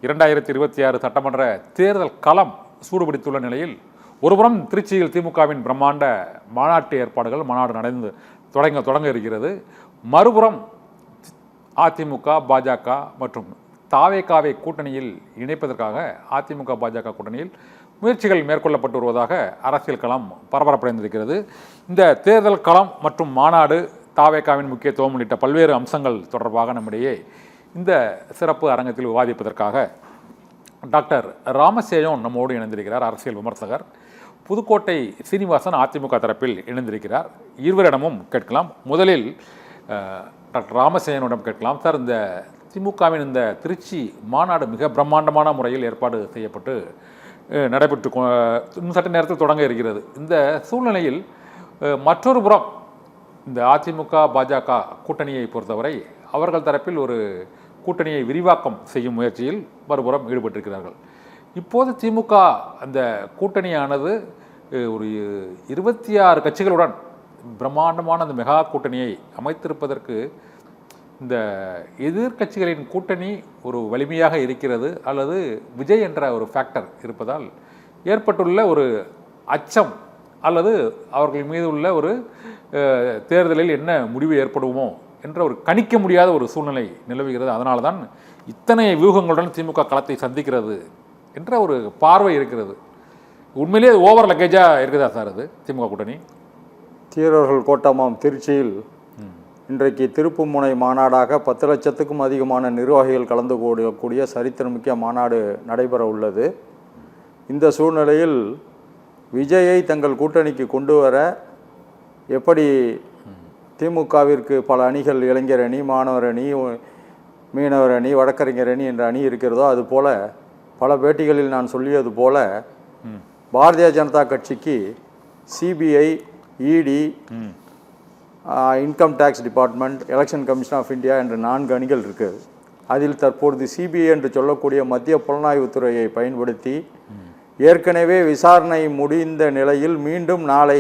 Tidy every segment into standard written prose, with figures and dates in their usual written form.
2026 சட்டமன்ற தேர்தல் களம் சூடுபிடித்துள்ள நிலையில் ஒருபுறம் திருச்சியில் திமுகவின் பிரம்மாண்ட மாநாட்டு ஏற்பாடுகள் மாநாடு தொடங்க இருக்கிறது. மறுபுறம் அதிமுக பாஜக மற்றும் தாவேகாவை கூட்டணியில் இணைப்பதற்காக அதிமுக பாஜக கூட்டணியில் முயற்சிகள் மேற்கொள்ளப்பட்டு வருவதாக அரசியல் களம் பரபரப்படைந்திருக்கிறது. இந்த தேர்தல் களம் மற்றும் மாநாடு தாவேகாவின் முக்கியத்துவம் உள்ளிட்ட பல்வேறு அம்சங்கள் தொடர்பாக நம்மிடையே இந்த சிறப்பு அரங்கத்தில் விவாதிப்பதற்காக டாக்டர் ராமசேயோன் நம்மோடு இணைந்திருக்கிறார். அரசியல் விமர்சகர். புதுக்கோட்டை சீனிவாசன் அதிமுக தரப்பில் இணைந்திருக்கிறார். இருவரிடமும் கேட்கலாம். முதலில் டாக்டர் ராமசேயனிடம் கேட்கலாம். சார், இந்த திமுகவின் இந்த திருச்சி மாநாடு மிக பிரம்மாண்டமான முறையில் ஏற்பாடு செய்யப்பட்டு நடைபெற்று சட்ட நேரத்தில் தொடங்க இருக்கிறது. இந்த சூழ்நிலையில் மற்றொரு புறம் இந்த அதிமுக பாஜக கூட்டணியை பொறுத்தவரை அவர்கள் தரப்பில் ஒரு கூட்டணியை விரிவாக்கம் செய்யும் முயற்சியில் மறுபுறம் ஈடுபட்டிருக்கிறார்கள். இப்போது திமுக அந்த கூட்டணியானது ஒரு 26 கட்சிகளுடன் பிரம்மாண்டமான அந்த மெகா கூட்டணியை அமைத்திருப்பதற்கு இந்த எதிர்கட்சிகளின் கூட்டணி ஒரு வலிமையாக இருக்கிறது அல்லது விஜய் என்ற ஒரு ஃபேக்டர் இருப்பதால் ஏற்பட்டுள்ள ஒரு அச்சம் அல்லது அவர்கள் மீது உள்ள ஒரு தேர்தலில் என்ன முடிவு ஏற்படுமோ என்ற ஒரு கணிக்க முடியாத ஒரு சூழ்நிலை நிலவுகிறது. அதனால தான் இத்தனை வியூகங்களுடன் திமுக களத்தை சந்திக்கிறது என்ற ஒரு பார்வை இருக்கிறது. உண்மையிலேயே ஓவர் லக்கேஜாக இருக்குதா சார் அது திமுக கூட்டணி? தீரர்கள் கோட்டமாம் திருச்சியில் இன்றைக்கு திருப்புமுனை மாநாடாக 10 லட்சத்துக்கும் அதிகமான நிர்வாகிகள் கலந்து கூடிய சரித்திரமிக்க மாநாடு நடைபெற உள்ளது. இந்த சூழ்நிலையில் விஜயை தங்கள் கூட்டணிக்கு கொண்டு வர எப்படி திமுகவிற்கு பல அணிகள், இளைஞர் அணி, மாணவர் அணி, மீனவர் அணி, வழக்கறிஞர் அணி என்ற அணி இருக்கிறதோ அதுபோல பல பேட்டிகளில் நான் சொல்லியது போல பாரதிய ஜனதா கட்சிக்கு CBI, ED, income tax department, election commission of India என்ற 4 அணிகள் இருக்குது. அதில் தற்பொழுது சிபிஐ என்று சொல்லக்கூடிய மத்திய புலனாய்வுத்துறையை பயன்படுத்தி ஏற்கனவே விசாரணை முடிந்த நிலையில் மீண்டும் நாளை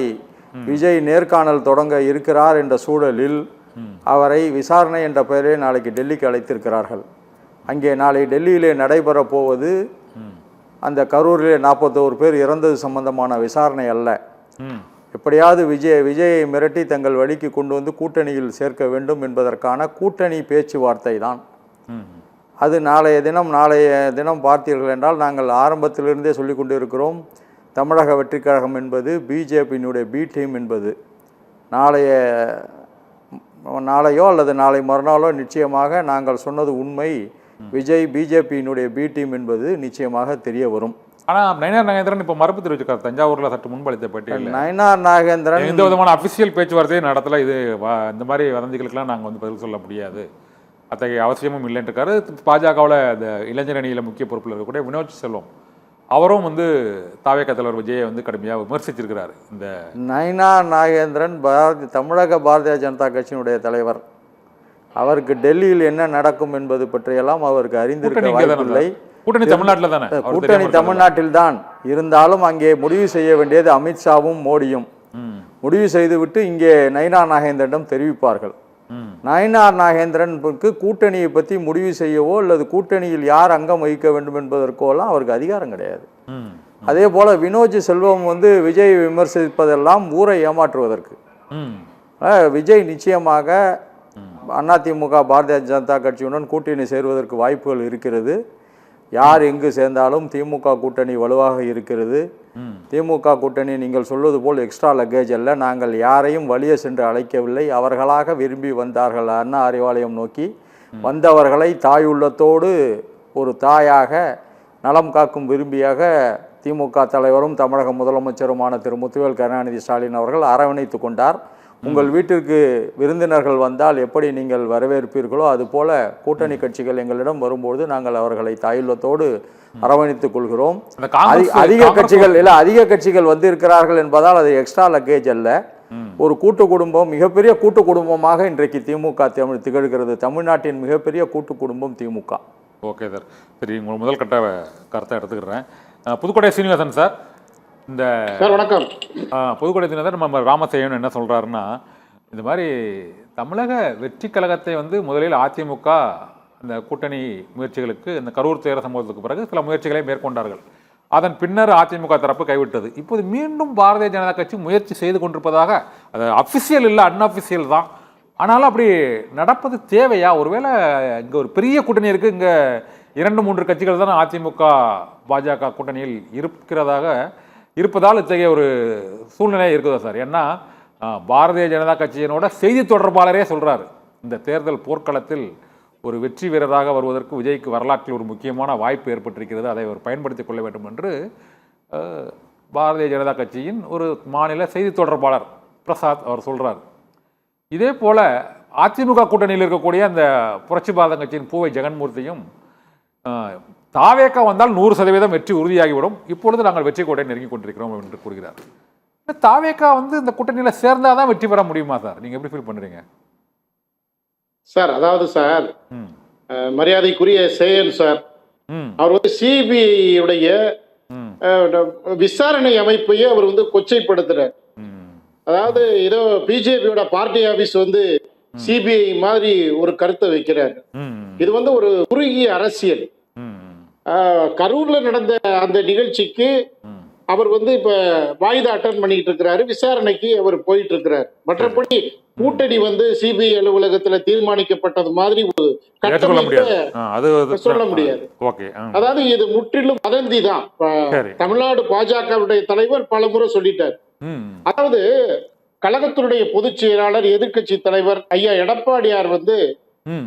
விஜய் நேர்காணல் தொடங்க இருக்கிறார் என்ற சூழலில் அவரை விசாரணை என்ற பெயரை நாளைக்கு டெல்லிக்கு அழைத்திருக்கிறார்கள். அங்கே நாளை டெல்லியிலே நடைபெற போவது அந்த கரூரிலே 41 பேர் இறந்தது சம்பந்தமான விசாரணை அல்ல. எப்படியாவது விஜயை மிரட்டி தங்கள் வழிக்கு கொண்டு வந்து கூட்டணியில் சேர்க்க வேண்டும் என்பதற்கான கூட்டணி பேச்சுவார்த்தை தான். அது நாளைய தினம் பார்த்தீர்கள் என்றால் நாங்கள் ஆரம்பத்திலிருந்தே சொல்லி கொண்டு இருக்கிறோம். தமிழக வெற்றி கழகம் என்பது பிஜேபியினுடைய பி டீம் என்பது நாளையோ அல்லது நாளை மறுநாளோ நிச்சயமாக நாங்கள் சொன்னது உண்மை. விஜய் பிஜேபியினுடைய பி டீம் என்பது நிச்சயமாக தெரிய வரும். ஆனால் நயினார் நாகேந்திரன் இப்போ மறுப்பு தெரிவிச்சிருக்காரு. தஞ்சாவூரில் சற்று முன்பளித்த பேட்டியில் நயினார் நாகேந்திரன் எந்த விதமான அபிஷியல் பேச்சுவார்த்தையை நடத்தல. இது இந்த மாதிரி வதந்திகளுக்கெல்லாம் நாங்கள் வந்து பதில் சொல்ல முடியாது, அத்தகைய அவசியமும் இல்லைன்னு இருக்காரு. பாஜகவில் இந்த இளைஞர் அணியில் முக்கிய பொறுப்பில் இருக்கக்கூடிய வினோத் செல்வம் அவரும் வந்து தாவேகா தலைவர் விஜயை வந்து கடுமையாக விமர்சிச்சிருக்கிறார். இந்த நயினார் நாகேந்திரன் தமிழக பாரதிய ஜனதா கட்சியினுடைய தலைவர். அவருக்கு டெல்லியில் என்ன நடக்கும் என்பது பற்றியெல்லாம் அவருக்கு அறிந்திருக்க வாய்ப்பில்லை. கூட்டணி தமிழ்நாட்டில் தானே, கூட்டணி தமிழ்நாட்டில் தான் இருந்தாலும் அங்கே முடிவு செய்ய வேண்டியது அமித்ஷாவும் மோடியும். முடிவு செய்துவிட்டு இங்கே நயினார் நாகேந்திரனிடம் தெரிவிப்பார்கள். நயினார் நாகேந்திரனுக்கு கூட்டணியை பற்றி முடிவு செய்யவோ அல்லது கூட்டணியில் யார் அங்கம் வகிக்க வேண்டும் என்பதற்கோலாம் அவருக்கு அதிகாரம் கிடையாது. அதே போல வினோத் செல்வம் வந்து விஜய் விமர்சிப்பதெல்லாம் ஊரை ஏமாற்றுவதற்கு. விஜய் நிச்சயமாக அதிமுக பாரதிய ஜனதா கட்சியுடன் கூட்டணி சேருவதற்கு வாய்ப்புகள் இருக்கிறது. யார் எங்கு சேர்ந்தாலும் திமுக கூட்டணி வலுவாக இருக்கிறது. திமுக கூட்டணி நீங்கள் சொல்வது போல் எக்ஸ்ட்ரா லக்கேஜ் அல்ல. நாங்கள் யாரையும் வலிய சென்று அழைக்கவில்லை. அவர்களாக விரும்பி வந்தார்கள். அண்ணா அறிவாலயம் நோக்கி வந்தவர்களை தாயுள்ளத்தோடு ஒரு தாயாக நலம் காக்கும் விரும்பியாக திமுக தலைவரும் தமிழக முதலமைச்சருமான திரு முத்துவேல் கருணாநிதி ஸ்டாலின் அவர்கள் அரவணைத்து கொண்டார். உங்கள் வீட்டிற்கு விருந்தினர்கள் வந்தால் எப்படி நீங்கள் வரவேற்பீர்களோ அதுபோல கூட்டணி கட்சிகள் எங்களிடம் வரும்போது நாங்கள் அவர்களை தாயுள்ளத்தோடு அரவணைத்துக் கொள்கிறோம். அதிக கட்சிகள் வந்திருக்கிறார்கள் என்பதால் அது எக்ஸ்ட்ரா லக்கேஜ் அல்ல. ஒரு கூட்டு குடும்பம், மிகப்பெரிய கூட்டு குடும்பமாக இன்றைக்கு திமுக திகழ்கிறது. தமிழ்நாட்டின் மிகப்பெரிய கூட்டு குடும்பம் திமுக. ஓகே சார், சரி, உங்கள் முதல் கட்ட கருத்தை எடுத்துக்கிறேன். புதுக்கோட்டை சீனிவாசன் சார், இந்த வணக்கம். புதுக்கோட்டை சீனிவாசன் நம்ம ராமசேயன் என்ன சொல்றாருன்னா, இந்த மாதிரி தமிழக வெற்றி கழகத்தை வந்து முதலில் அதிமுக இந்த கூட்டணி முயற்சிகளுக்கு இந்த கரூர் தேர்தல் சம்பவத்துக்கு பிறகு சில முயற்சிகளை மேற்கொண்டார்கள். அதன் பின்னர் அதிமுக தரப்பு கைவிட்டது. இப்போது மீண்டும் பாரதிய ஜனதா கட்சி முயற்சி செய்து கொண்டிருப்பதாக, அது அஃபிஷியல் இல்லை, அன்அஃபிஷியல் தான். ஆனாலும் அப்படி நடப்பது தேவையா? ஒருவேளை இங்கே ஒரு பெரிய கூட்டணி இருக்குது, இங்கே 2-3 கட்சிகள் தான் அதிமுக பாஜக கூட்டணியில் இருப்பதால் இத்தகைய ஒரு சூழ்நிலை இருக்குதா சார்? ஏன்னா பாரதிய ஜனதா கட்சியினோட செய்தி தொடர்பாளரே சொல்கிறாரு, இந்த தேர்தல் போர்க்களத்தில் ஒரு வெற்றி வீரராக வருவதற்கு விஜய்க்கு வரலாற்றில் ஒரு முக்கியமான வாய்ப்பு ஏற்பட்டிருக்கிறது, அதை அவர் பயன்படுத்திக் கொள்ள வேண்டும் என்று பாரதிய ஜனதா கட்சியின் ஒரு மாநில செய்தி தொடர்பாளர் பிரசாத் அவர் சொல்கிறார். இதே போல் அதிமுக கூட்டணியில் இருக்கக்கூடிய அந்த புரட்சி பாரதம் கட்சியின் பூவை ஜெகன்மூர்த்தியும் தாவேக்கா வந்தால் 100% வெற்றி உறுதியாகிவிடும், இப்பொழுது நாங்கள் வெற்றி கோட்டை நெருங்கி கொண்டிருக்கிறோம் என்று கூறுகிறார். தாவேக்கா இந்த கூட்டணியில் சேர்ந்தாதான் வெற்றி பெற முடியுமா சார்? நீங்கள் எப்படி ஃபீல் பண்ணுறீங்க சார்? அதாவது சார், மரியாதைக்குரிய சேயன் சார், அவர் சிபிஐ உடைய விசாரணை அமைப்பையே அவர் கொச்சைப்படுத்துறார். அதாவது ஏதோ பிஜேபியோட பார்ட்டி ஆபீஸ் சிபிஐ மாதிரி ஒரு கருத்தை வைக்கிறார். இது ஒரு குறுகிய அரசியல். கரூர்ல நடந்த அந்த நிகழ்ச்சிக்கு அவர் இப்ப வாய்தா அட்டன் பண்ணிட்டு இருக்கிறாரு, விசாரணைக்கு அவர் போயிட்டு இருக்கிறார். மற்றபடி கூட்டணி சிபிஐ அலுவலகத்துல தீர்மானிக்கப்பட்டது மாதிரி ஒரு சொல்ல முடியாது. அதாவது இது முற்றிலும் வதந்தி தான். தமிழ்நாடு பாஜகவுடைய தலைவர் பலமுறை சொல்லிட்டார். அதாவது கழகத்தினுடைய பொதுச் செயலாளர் எதிர்கட்சி தலைவர் ஐயா எடப்பாடியார்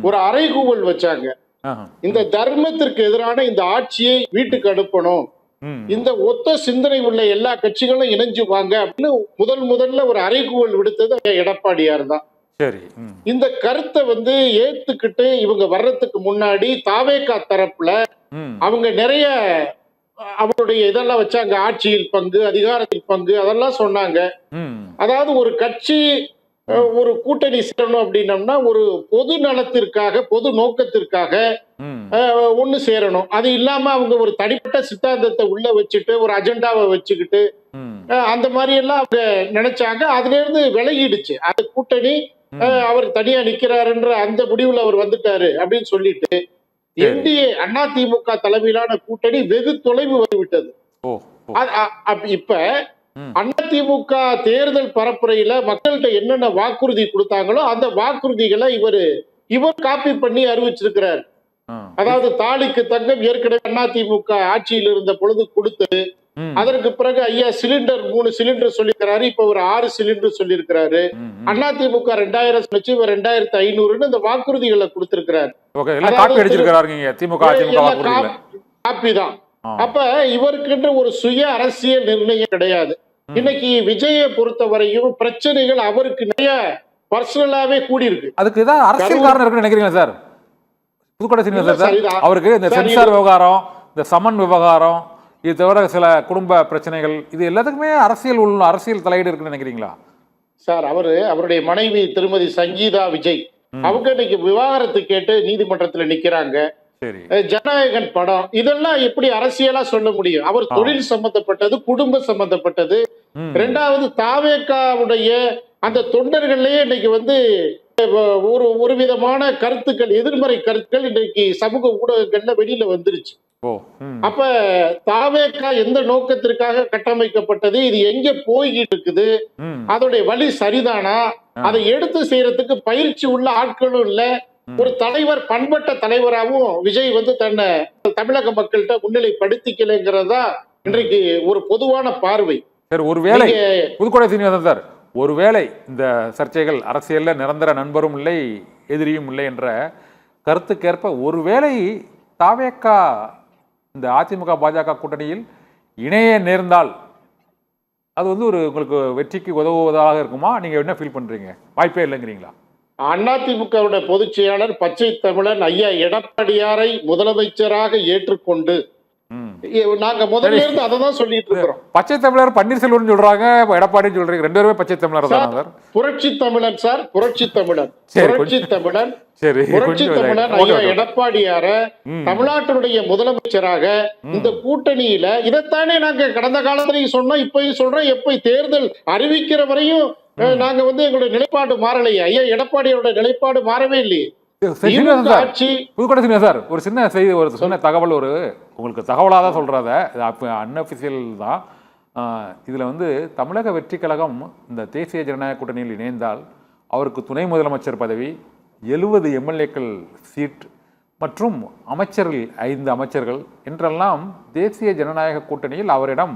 ஒரு அறைகூவல் வச்சாங்க. இந்த தர்மத்திற்கு எதிரான இந்த ஆட்சியை வீட்டுக்கு அனுப்பணும், இந்த ஒத்த சிந்தனை உள்ள எல்லா கட்சிகளும் இணைஞ்சு வாங்க அப்படின்னு முதல்ல ஒரு அறைகூவல் விடுத்தது எடப்பாடியார் தான். இந்த கருத்தை ஏத்துக்கிட்டு இவங்க வர்றதுக்கு முன்னாடி தாவேகா தரப்புல அவங்க நிறைய அவருடைய இதெல்லாம் வச்சாங்க, ஆட்சியில் பங்கு, அதிகாரத்தில் பங்கு, அதெல்லாம் சொன்னாங்க. அதாவது ஒரு கட்சி ஒரு கூட்டணி சேரணும் அப்படின்னம்னா ஒரு பொது நலத்திற்காக, பொது நோக்கத்திற்காக ஒண்ணு சேரணும். அது இல்லாம அவங்க ஒரு தனிப்பட்ட சித்தாந்தத்தை உள்ள வச்சுட்டு ஒரு அஜெண்டாவை வச்சுக்கிட்டு அந்த மாதிரி எல்லாம் அவங்க நினைச்சாங்க. அதுல இருந்து விலகிடுச்சு அந்த கூட்டணி. அவர் தனியா நிக்கிறாருன்ற அந்த முடிவுல அவர் வந்துட்டாரு அப்படின்னு சொல்லிட்டு என்டிஏ அதிமுக தலைமையிலான கூட்டணி வெகு தொலைவு வந்துவிட்டது. இப்ப அதிமுக தேர்தல் பரப்புரையில மக்கள்கிட்ட என்னென்ன வாக்குறுதி கொடுத்தாங்களோ அந்த வாக்குறுதிகளை இவர் காப்பி பண்ணி அறிவிச்சிருக்கிறார். அதாவது தாலிக்கு தங்கம் ஏற்கனவே அதிமுக ஆட்சியில் இருந்த பொழுது கொடுத்து, அதற்கு பிறகு ஐயா சிலிண்டர் 3 சிலிண்டர் சொல்லியிருக்கிறாரு, இப்ப ஒரு 6 சிலிண்டர் சொல்லியிருக்கிறாரு. அதிமுக 2000 வச்சு 2500 இந்த வாக்குறுதிகளை கொடுத்திருக்கிறார். காப்பி தான். அப்ப இவருக்கு ஒரு சுய அரசியல் நிர்ணயம் கிடையாது. இன்னைக்கு விஜயை பொறுத்தவரையும் பிரச்சனைகள் அவருக்கு நிறைய பர்சனலாவே கூடி இருக்கு. அதுக்கு தான் அரசியல் காரணம் இருக்குன்னு நினைக்கிறீங்களா சார்? புதுக்கோட்டை சீனிவாசன் சார், அவருக்கு இந்த சென்சார் விவகாரம், இந்த சமன் விவகாரம், இது தவிர சில குடும்ப பிரச்சனைகள், இது எல்லாத்துக்குமே அரசியல் தலையீடு இருக்குன்னு நினைக்கிறீங்களா சார்? அவருடைய மனைவி திருமதி சங்கீதா விஜய் அவங்க இன்னைக்கு விவாகரத்து கேட்டு நீதிமன்றத்துல நிக்கிறாங்க. ஜனநாயகன் படம், இதெல்லாம் எப்படி அரசியலா சொல்ல முடியும்? அவர் தொழில் சம்பந்தப்பட்டது, குடும்ப சம்பந்தப்பட்டது. இரண்டாவது தாவேகாவுடைய அந்த தொண்டர்கள்லயே இன்னைக்கு ஒரு விதமான கருத்துக்கள், எதிர்மறை கருத்துக்கள் இன்னைக்கு சமூக ஊடகங்கள்ல வெளியில வந்துருச்சு. அப்ப தாவேகா எந்த நோக்கத்திற்காக கட்டமைக்கப்பட்டது, இது எங்க போய்கிட்டு இருக்குது, அதோடைய வழி சரிதானா, அதை எடுத்து செய்யறதுக்கு பயிற்சி உள்ள ஆட்களும் இல்ல. ஒரு தலைவர், பண்பட்ட தலைவராகவும் விஜய் தன்னை தமிழக மக்கள்கிட்ட முன்னிலைப்படுத்திக்கலைங்கிறதா இன்றைக்கு ஒரு பொதுவான பார்வை. ஒருவேளை புதுக்கோட்டை சீனிவாசன் சார், ஒருவேளை இந்த சர்ச்சைகள் அரசியல்ல நிரந்தர நண்பரும் இல்லை எதிரியும் இல்லை என்ற கருத்துக்கேற்ப ஒருவேளை தாவேகா இந்த அதிமுக பாஜக கூட்டணியில் இணைய நேர்ந்தால் அது உங்களுக்கு வெற்றிக்கு உதவுவதாக இருக்குமா? நீங்க என்ன ஃபீல் பண்றீங்க? வாய்ப்பே இல்லைங்கிறீங்களா? அதிமுகவுடைய பொதுச் செயலாளர் பச்சை தமிழன் ஐயா எடப்பாடியாரை முதலமைச்சராக ஏற்றுக்கொண்டு நாங்க முதல்ல இருந்து அததான் சொல்லிட்டு இருக்கிறோம். பச்சை தமிழர் பன்னீர்செல்வம் சொல்றாங்க, எடப்பாடி சொல்றீங்க, ரெண்டு பேருமே பச்சை தமிழர் தான் சார். புரட்சி தமிழன் சார், புரட்சி தமிழன், புரட்சி தமிழன், புரட்சி தமிழன் ஐயா எடப்பாடியார தமிழ்நாட்டினுடைய முதலமைச்சராக இந்த கூட்டணியில இதைத்தானே நாங்க கடந்த காலத்திலையும் சொன்னோம், இப்பயும் சொல்றோம். எப்ப தேர்தல் அறிவிக்கிற வரையும் நாங்க எங்களுடைய நிலைப்பாடு மாறலையே. ஐயா எடப்பாடியோட நிலைப்பாடு மாறவே இல்லையே. திமுக ஆட்சி புதுக்கோட்டை சீனிவாசன் சார், ஒரு சின்ன செய்தி, ஒரு சின்ன தகவல், ஒரு உங்களுக்கு தகவலாக தான் சொல்கிறத, இது அப்போ அன்அஃபிஷியல் தான். இதில் வந்து தமிழக வெற்றி கழகம் இந்த தேசிய ஜனநாயக கூட்டணியில் இணைந்தால் அவருக்கு துணை முதலமைச்சர் பதவி, 70 எம்எல்ஏக்கள் சீட் மற்றும் அமைச்சர்கள் 5 அமைச்சர்கள் என்றெல்லாம் தேசிய ஜனநாயக கூட்டணியில் அவரிடம்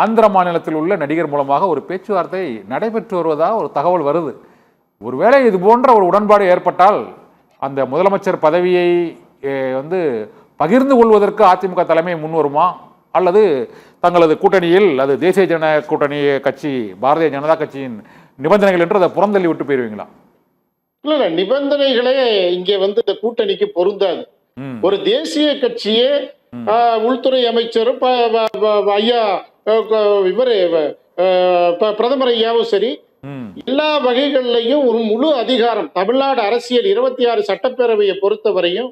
ஆந்திர மாநிலத்தில் உள்ள நடிகர் மூலமாக ஒரு பேச்சுவார்த்தை நடைபெற்று வருவதாக ஒரு தகவல் வருது. ஒருவேளை இது போன்ற ஒரு உடன்பாடு ஏற்பட்டால் அந்த முதலமைச்சர் பதவியை வந்து பகிர்ந்து கொள்வதற்கு அதிமுக தலைமை முன் வருமா, அல்லது தங்களது கூட்டணியில் அது தேசிய ஜனநாயக கூட்டணி கட்சி பாரதிய ஜனதா கட்சியின் நிபந்தனைகள் என்று அதை புறந்தள்ளி விட்டு போயிருவீங்களா? இல்ல, நிபந்தனைகளே இங்கே வந்து இந்த கூட்டணிக்கு பொருந்தாது. ஒரு தேசிய கட்சியே உள்துறை அமைச்சரும் ஐயா இவரு பிரதமர் ஐயாவும் சரி, எல்லா வகைகளிலையும் ஒரு முழு அதிகாரம் தமிழ்நாடு அரசியல் 26 சட்டப்பேரவையை பொறுத்தவரையும்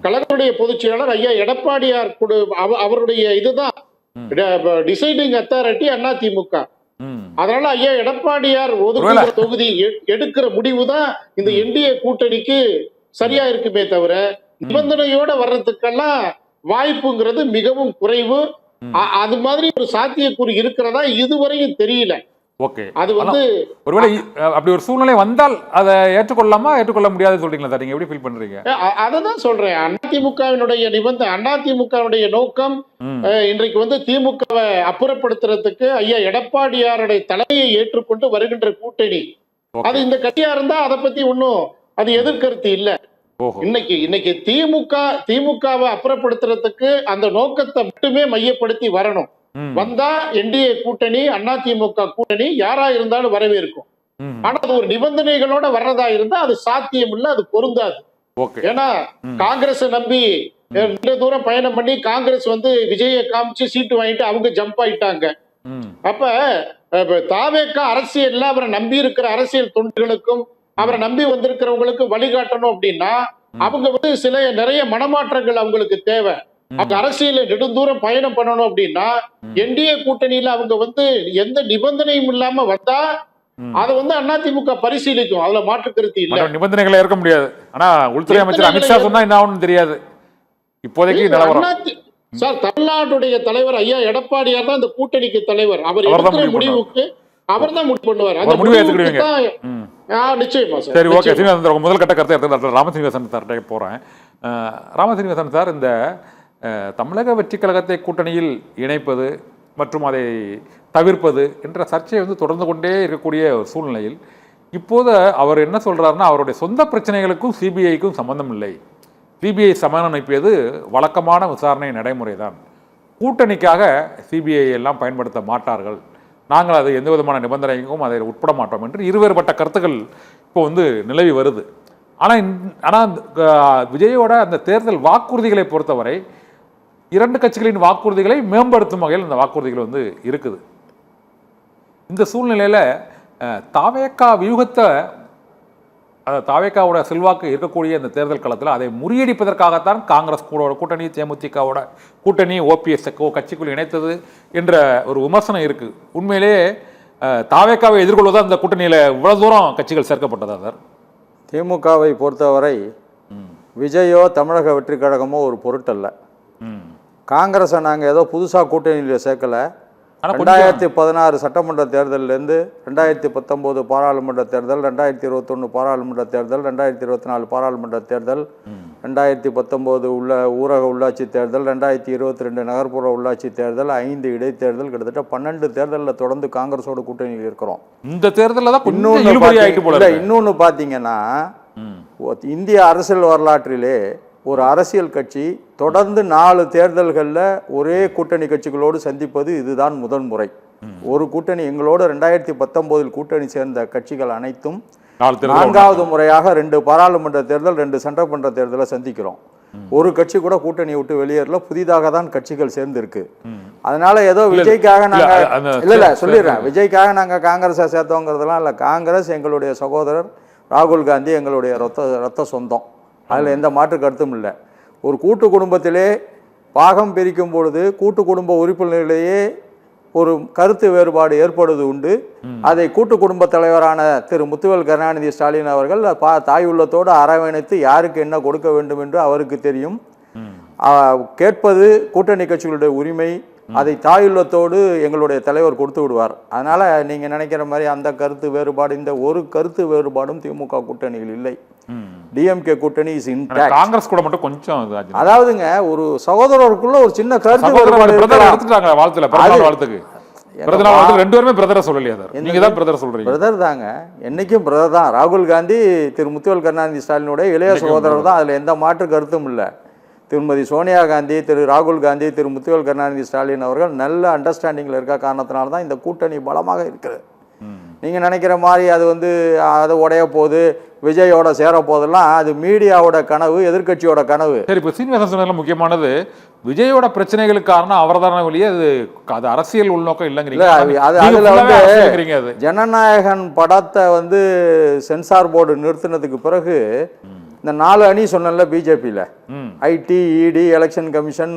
கழகத்துடைய பொதுச் செயலாளர் ஐயா எடப்பாடியார் அவருடைய இதுதான் டிசைடிங் அத்தாரிட்டி அதிமுக. அதனால ஐயா எடப்பாடியார் ஒதுக்குற தொகுதி எடுக்கிற முடிவு தான் இந்த என்டிஏ கூட்டணிக்கு சரியா இருக்குமே தவிர நிபந்தனையோட வர்றதுக்கெல்லாம் வாய்ப்புங்கிறது மிகவும் குறைவு. அது மாதிரி ஒரு சாத்தியக்கூறு இருக்கிறதா இதுவரையும் தெரியல. ஓகே, அது வந்து ஒருவேளை அப்படி ஒரு சூழ்நிலை வந்தால் அதை ஏற்றுக்கொள்ளாமா ஏற்றுக்கொள்ள முடியாது சொல்றீங்களா சார்? நீங்க எப்படி ஃபீல் பண்றீங்க? அததான் சொல்றேன். அதிமுகவினுடைய அதிமுகவினுடைய நோக்கம் இன்றைக்கு வந்து திமுகவை அப்புறப்படுத்துறதுக்கு ஐயா எடப்பாடியாருடைய தலையை ஏற்றுக்கொண்டு வருகின்ற கூட்டணி. அது இந்த கட்சியா இருந்தா அதை பத்தி ஒன்னும் அது எதிர்கருத்து இல்ல. இன்னைக்கு திமுகவை அப்புறப்படுத்துறதுக்கு அந்த நோக்கத்தை மட்டுமே மையப்படுத்தி வரணும். வந்தா என்டிஏ கூட்டணி அதிமுக கூட்டணி யாரா இருந்தாலும் வரவேற்கும். ஆனா அது ஒரு நிபந்தனைகளோட வர்றதா இருந்தா அது சாத்தியம் இல்ல, அது பொருந்தாது. ஏன்னா காங்கிரஸ் நம்பி நீண்ட தூரம் பயணம் பண்ணி காங்கிரஸ் வந்து விஜய காமிச்சு சீட்டு வாங்கிட்டு அவங்க ஜம்ப் ஆயிட்டாங்க. அப்ப தாவேக அரசியல்ல அவரை நம்பி இருக்கிற அரசியல் தொண்டர்களுக்கும் அவரை நம்பி வந்திருக்கிறவங்களுக்கு வழிகாட்டணும் அப்படின்னா அவங்க வந்து நிறைய மனமாற்றங்கள் அவங்களுக்கு தேவை. அவங்க அரசியல நெடுந்தூரம் பயணம் பண்ணணும் அப்படின்னா என்டிஏ கூட்டணியில அவங்க வந்து எந்த நிபந்தனையும் இல்லாம வந்தா அதை வந்து அதிமுக பரிசீலிக்கும். அதுல மாற்று கருத்து இல்ல. நிபந்தனைகளை ஏற்க முடியாது. ஆனா உள்துறை அமைச்சர் அமித்ஷா சொன்னா என்ன ஆகும்னு தெரியாது இப்போதைக்கு நிலவரம். சார், தமிழ்நாட்டுடைய தலைவர் ஐயா எடப்பாடியார் தான் இந்த கூட்டணிக்கு தலைவர். அவர் எடுக்கிற முடிவுக்கு அவர் தான் முடிவு பண்ணுவார். அந்த முடிவை ஏத்துக்கிடுவீங்க நிச்சயமா சார். சரி, ஓகே. சீனிவாசன் முதல் கட்ட கருத்தை எடுத்து ராமசீனிவாசன் சார்கிட்ட போறேன். ராமசீனிவாசன் சார், இந்த தமிழக வெற்றி கழகத்தை கூட்டணியில் இணைப்பது மற்றும் அதை தவிர்ப்பது என்ற சர்ச்சை வந்து தொடர்ந்து கொண்டே இருக்கக்கூடிய ஒரு சூழ்நிலையில் இப்போது அவர் என்ன சொல்றாருன்னா, அவருடைய சொந்த பிரச்சனைகளுக்கும் சிபிஐக்கும் சம்பந்தம் இல்லை, சிபிஐ சமநிலைப்பது வழக்கமான விசாரணை நடைமுறை தான், கூட்டணிக்காக சிபிஐ எல்லாம் பயன்படுத்த மாட்டார்கள், நாங்கள் அது எந்த விதமான நிபந்தனைக்கும் அதை உட்பட மாட்டோம் என்று இருவேறுபட்ட கருத்துக்கள் இப்போ வந்து நிலவி வருது. ஆனால் விஜயோட அந்த தேர்தல் வாக்குறுதிகளை பொறுத்தவரை 2 கட்சிகளின் வாக்குறுதிகளை மேம்படுத்தும் வகையில் இந்த வாக்குறுதிகள் வந்து இருக்குது. இந்த சூழ்நிலையில் தாவேகா வியூகத்தை, தாவேகாவோட செல்வாக்கு இருக்கக்கூடிய இந்த தேர்தல் களத்தில் அதை முறியடிப்பதற்காகத்தான் காங்கிரஸ் கூட்டணி தேமுதிகவோட கூட்டணி ஓபிஎஸ் கட்சிக்குள் இணைத்தது என்ற ஒரு விமர்சனம் இருக்கு. உண்மையிலே தாவேகாவை எதிர்கொள்வதா இந்த கூட்டணியில் இவ்வளவு தூரம் கட்சிகள் சேர்க்கப்பட்டதா சார்? திமுகவை பொறுத்தவரை விஜயோ தமிழக வெற்றி கழகமோ ஒரு பொருட்டல்ல. காங்கிரஸை நாங்கள் ஏதோ புதுசாக கூட்டணியில் சேர்க்கலை. 2016 சட்டமன்ற தேர்தலிருந்து 2019 பாராளுமன்ற தேர்தல், 2021 பாராளுமன்ற தேர்தல், 2024 பாராளுமன்ற தேர்தல், 2019 ஊரக உள்ளாட்சி தேர்தல், 2022 நகர்ப்புற உள்ளாட்சி தேர்தல், 5 இடைத்தேர்தல், கிட்டத்தட்ட 12 தேர்தலில் தொடர்ந்து காங்கிரஸோட கூட்டணியில் இருக்கிறோம். இந்த தேர்தலில் இன்னொன்று பார்த்தீங்கன்னா, இந்திய அரசியல் வரலாற்றிலே ஒரு அரசியல் கட்சி தொடர்ந்து 4 தேர்தல்களில் ஒரே கூட்டணி கட்சிகளோடு சந்திப்பது இதுதான் முதல் முறை. ஒரு கூட்டணி எங்களோடு 2019 கூட்டணி சேர்ந்த கட்சிகள் அனைத்தும் 4வது முறையாக 2 பாராளுமன்ற தேர்தல், 2 சட்டமன்ற தேர்தலை சந்திக்கிறோம். ஒரு கட்சி கூட கூட்டணியை விட்டு வெளியேறல, புதிதாக தான் கட்சிகள் சேர்ந்திருக்கு. அதனால ஏதோ விஜய்க்காக நாங்கள் இல்லை சொல்லிடுறேன், விஜய்க்காக நாங்கள் காங்கிரஸை சேர்த்தோங்கிறதுலாம் இல்லை. காங்கிரஸ் எங்களுடைய சகோதரர், ராகுல் காந்தி எங்களுடைய ரத்த சொந்தம், அதில் எந்த மாற்று கருத்தும் இல்லை. ஒரு கூட்டு குடும்பத்திலே பாகம் பிரிக்கும் பொழுது கூட்டு குடும்ப உறுப்பினர்களையே ஒரு கருத்து வேறுபாடு ஏற்படுவது உண்டு. அதை கூட்டு குடும்ப தலைவரான திரு முத்துவேல் கருணாநிதி ஸ்டாலின் அவர்கள் தாய் உள்ளத்தோடு அரவணைத்து யாருக்கு என்ன கொடுக்க வேண்டும் என்று அவருக்கு தெரியும். கேட்பது கூட்டணி கட்சிகளுடைய உரிமை, அதை தாயுள்ளத்தோடு எங்களுடைய தலைவர் கொடுத்து விடுவார். அதனால நீங்க நினைக்கிற மாதிரி அந்த கருத்து வேறுபாடு, இந்த ஒரு கருத்து வேறுபாடும் திமுக கூட்டணியில் இல்லை. டிஎம்கே கூட்டணி இஸ் இன்டாக்ட். காங்கிரஸ் கூட மட்டும் கொஞ்சம் அதாவதுங்க ஒரு சகோதரருக்குள்ள ஒரு சின்ன கருத்து வேறுபாடு எடுத்துட்டாங்க. வாழ்த்துல வாழ்த்துக்கு ரெண்டு பேருமே பிரதரை சொல்லலையா? நீங்க தான் பிரதர் சொல்றீங்க. பிரதர் தாங்க, என்னைக்கும் பிரதர் தான். ராகுல் காந்தி திரு முத்துவேல் கருணாநிதி ஸ்டாலினுடைய இளைய சகோதரர் தான், அதுல எந்த மாற்று கருத்தும் இல்லை. திருமதி சோனியா காந்தி, திரு ராகுல் காந்தி, திரு முத்துவேல் கருணாநிதி ஸ்டாலின் அவர்கள் நல்ல அண்டர்ஸ்டாண்டிங்கில் இருக்க காரணத்தினால தான் இந்த கூட்டணி பலமாக இருக்குது. நீங்கள் நினைக்கிற மாதிரி அது அது உடைய போது விஜயோட சேர போதெல்லாம் அது மீடியாவோட கனவு, எதிர்கட்சியோட கனவு. சரி, இப்போ சீனிவாசன் சொன்னதில் முக்கியமானது விஜயோட பிரச்சனைகளுக்கு காரணம் அவர் தானே வழியே, அது அரசியல் உள்நோக்கம் இல்லைங்கிறீங்க. அது ஜனநாயகன் படத்தை சென்சார் போர்டு நிறுத்தினதுக்கு பிறகு இந்த 4 அணி சொன்னல பிஜேபியில், ஐடி, இடி, எலெக்ஷன் கமிஷன்,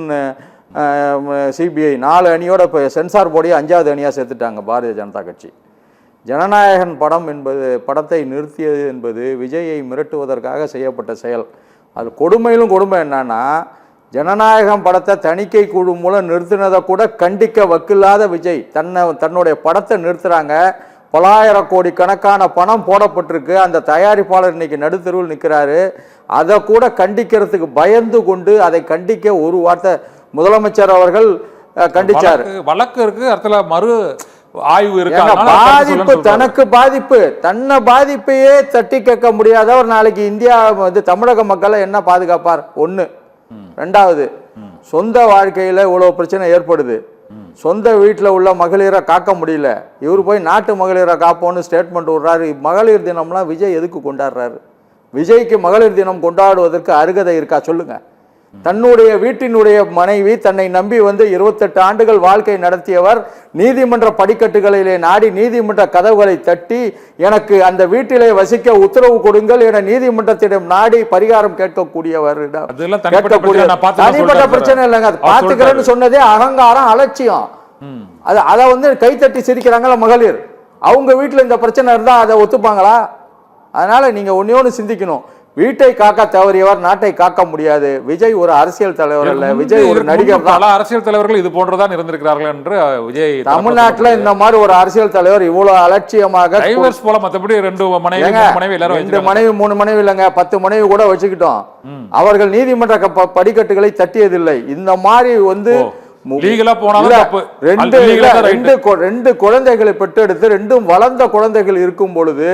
சிபிஐ 4 அணியோட இப்போ சென்சார் போர்டையே 5வது அணியாக சேர்த்துட்டாங்க பாரதிய ஜனதா கட்சி. ஜனநாயகன் படத்தை நிறுத்தியது என்பது விஜயை மிரட்டுவதற்காக செய்யப்பட்ட செயல். அது கொடுமையிலும் கொடுமை என்னன்னா, ஜனநாயகம் படத்தை தணிக்கை குழு மூலம் நிறுத்தினதை கூட கண்டிக்க வக்கில்லாத விஜய் தன்னுடைய படத்தை நிறுத்துறாங்க. பலாயிரம் கோடி கணக்கான பணம் போடப்பட்டிருக்கு. அந்த தயாரிப்பாளர் இன்னைக்கு நடுத்தருவில் நிற்கிறாரு. அதை கூட கண்டிக்கிறதுக்கு பயந்து கொண்டு அதை கண்டிக்க ஒரு வார்த்தை முதலமைச்சர் அவர்கள் கண்டிச்சார். வழக்கு இருக்கு, அர்த்தல மறு ஆய்வு இருக்கு. பாதிப்பு தனக்கு பாதிப்பு, தன்னை பாதிப்பையே தட்டி கேட்க முடியாதவர் நாளைக்கு இந்தியா தமிழக மக்களை என்ன பாதுகாப்பார்? ஒண்ணு. ரெண்டாவது, சொந்த வாழ்க்கையில இவ்வளவு பிரச்சனை ஏற்படுது, சொந்த வீட்டில் உள்ள மகளிரை காக்க முடியல, இவர் போய் நாட்டு மகளிரை காப்போன்னு ஸ்டேட்மெண்ட் விடுறாரு. மகளிர் தினம்லாம் விஜய் எதுக்கு கொண்டாடுறாரு? விஜய்க்கு மகளிர் தினம் கொண்டாடுவதற்கு அருகதை இருக்கா சொல்லுங்க? தன்னுடைய வீட்டினுடைய மனைவி தன்னை நம்பி 28 ஆண்டுகள் வாழ்க்கை நடத்தியவர் நீதிமன்ற படிக்கட்டுகளிலே நாடி நீதிமன்ற கதவுகளை தட்டி எனக்கு அந்த வீட்டிலே வசிக்க உத்தரவு கொடுங்கள் என நீதிமன்றத்திடம் நாடி பரிகாரம் கேட்கக்கூடியவர். தனிப்பட்ட பிரச்சனை இல்லைங்க, அது பாத்துக்கிறேன்னு சொன்னதே அகங்காரம், அலட்சியம். அதை கைத்தட்டி சிரிக்கிறாங்களா மகளிர்? அவங்க வீட்டுல இந்த பிரச்சனை இருந்தா அதை ஒத்துப்பாங்களா? அதனால நீங்க ஒன்னே சிந்திக்கணும். வீட்டை காக்க தவறியவர் நாட்டை காக்க முடியாது. விஜய் ஒரு அரசியல் தலைவர் அல்ல, விஜய் ஒரு நடிகர் தான். பல அரசியல் தலைவர்கள் இது போன்றதான் இருந்திருக்கிறார்கள் என்று விஜய் தமிழ்நாட்டில் இந்த மாதிரி ஒரு அரசியல் தலைவர் இவ்வளவு அலட்சியமாக போல மற்றபடி 2 மனைவி 2 மனைவி 3 மனைவி இல்லைங்க, 10 மனைவி கூட வச்சுக்கிட்டோம். அவர்கள் நீதிமன்ற படிக்கட்டுகளை தட்டியதில்லை. இந்த மாதிரி ரெண்டு குழந்தைகளை பெற்றெடுத்து 2ம் வளர்ந்த குழந்தைகள் இருக்கும் பொழுது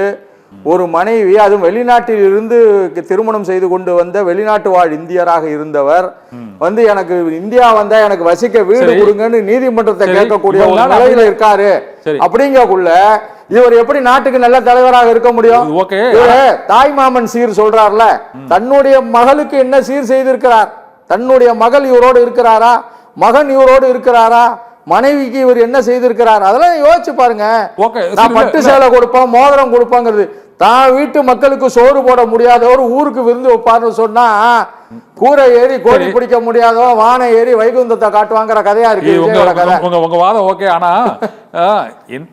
ஒரு மனைவி, அதுவும் வெளிநாட்டில் இருந்து திருமணம் செய்து கொண்டு வந்த வெளிநாட்டு வாழ் இந்தியராக இருந்தவர் எனக்கு இந்தியா வந்தா எனக்கு வசிக்க வீடு கொடுங்கன்னு நீதிமன்றத்தை கேட்கக்கூடிய நிலையில இருக்காரு. அப்படிங்கக்குள்ள இவர் எப்படி நாட்டுக்கு நல்ல தலைவராக இருக்க முடியும்? தாய் மாமன் சீர் சொல்றார்ல, தன்னுடைய மகளுக்கு என்ன சீர் செய்திருக்கிறார்? தன்னுடைய மகள் இவரோடு இருக்கிறாரா? மகன் இவரோடு இருக்கிறாரா? மனைவிக்கு இவர் என்ன செய்திருக்கிறார்? அதெல்லாம் யோசிச்சு பாருங்க. நான் பட்டு சேலை கொடுப்பேன், மோதிரம் கொடுப்பாங்கிறது, தான் வீட்டு மக்களுக்கு சோறு போட முடியாதவர் ஊருக்கு விருந்து வைப்பாருன்னு சொன்னா கூரை ஏறி கோழி பிடிக்க முடியாதவன் வானை ஏறி வைகுந்தத்தை காட்டுவாங்கிற கதையா இருக்கு உங்க வாதம். ஓகே, ஆனா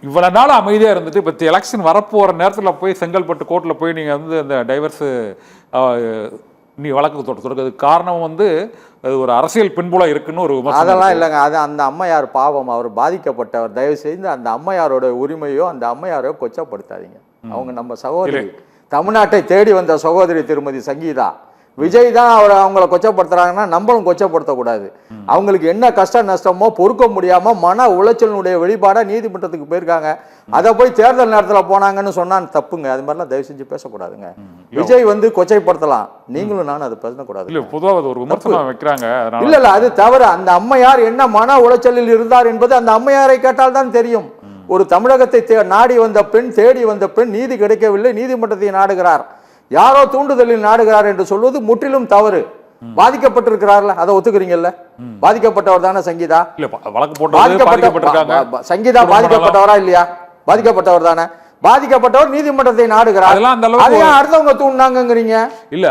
இவ்வளவு நாள் அமைதியா இருந்துட்டு இப்ப எலெக்ஷன் வரப்போற நேரத்துல போய் செங்கல்பட்டு கோர்ட்ல போய் நீங்க அந்த டைவர்ஸ் நீ வழக்கு தொடர்றது காரணம் அது ஒரு அரசியல் பின்புலம் இருக்குன்னு ஒரு விமர்சனம். அதெல்லாம் இல்லைங்க, அது அந்த அம்மையார் பாவம், அவர் பாதிக்கப்பட்டவர். தயவு செய்து அந்த அம்மையாரோட உரிமையோ அந்த அம்மையாரோ கொச்சப்படுத்தாதீங்க. அவங்க நம்ம சகோதரி, தமிழ்நாட்டை தேடி வந்த சகோதரி திருமதி சங்கீதா. விஜய் தான் அவங்கள கொச்சப்படுத்துறாங்கன்னா நம்மளும் கொச்சப்படுத்தக்கூடாது. அவங்களுக்கு என்ன கஷ்ட நஷ்டமோ பொறுக்க முடியாம மன உளைச்சலினுடைய வெளிப்பாடா நீதிமன்றத்துக்கு போயிருக்காங்க. அதை போய் தேர்தல் நேரத்தில் போனாங்கன்னு சொன்னா தப்புங்க. அது மாதிரிலாம் தயவு செஞ்சு பேசக்கூடாதுங்க. விஜய் கொச்சைப்படுத்தலாம், நீங்களும் நானும் அதை பேசக்கூடாது. பொதுவாக ஒரு விமர்சனம் வைக்கிறாங்க. இல்ல அது தவறு. அந்த அம்மையார் என்ன மன உளைச்சலில் இருந்தார் என்பது அந்த அம்மையாரை கேட்டால் தான் தெரியும். ஒரு தமிழகத்தை நாடி வந்த பெண், தேடி வந்த பெண், நீதி கிடைக்கவில்லை, நீதிமன்றத்தை நாடுகிறார், யாரோ தூண்டுதலில் நாடுகிறார் என்று சொல்வது முற்றிலும் தவறு. பாதிக்கப்பட்டிருக்கிறார்ல, அதை ஒத்துக்கிறீங்கல்ல? பாதிக்கப்பட்டவர் தானே சங்கீதா? சங்கீதா பாதிக்கப்பட்டவரா இல்லையா? பாதிக்கப்பட்டவர் தானே. பாதிக்கப்பட்டவர் நீதிமன்றத்தை நாடுகிறார். அதெல்லாம் அந்த அளவுக்கு அதையும் அடுத்தவங்க தூண்டாங்கங்கிறீங்க. இல்ல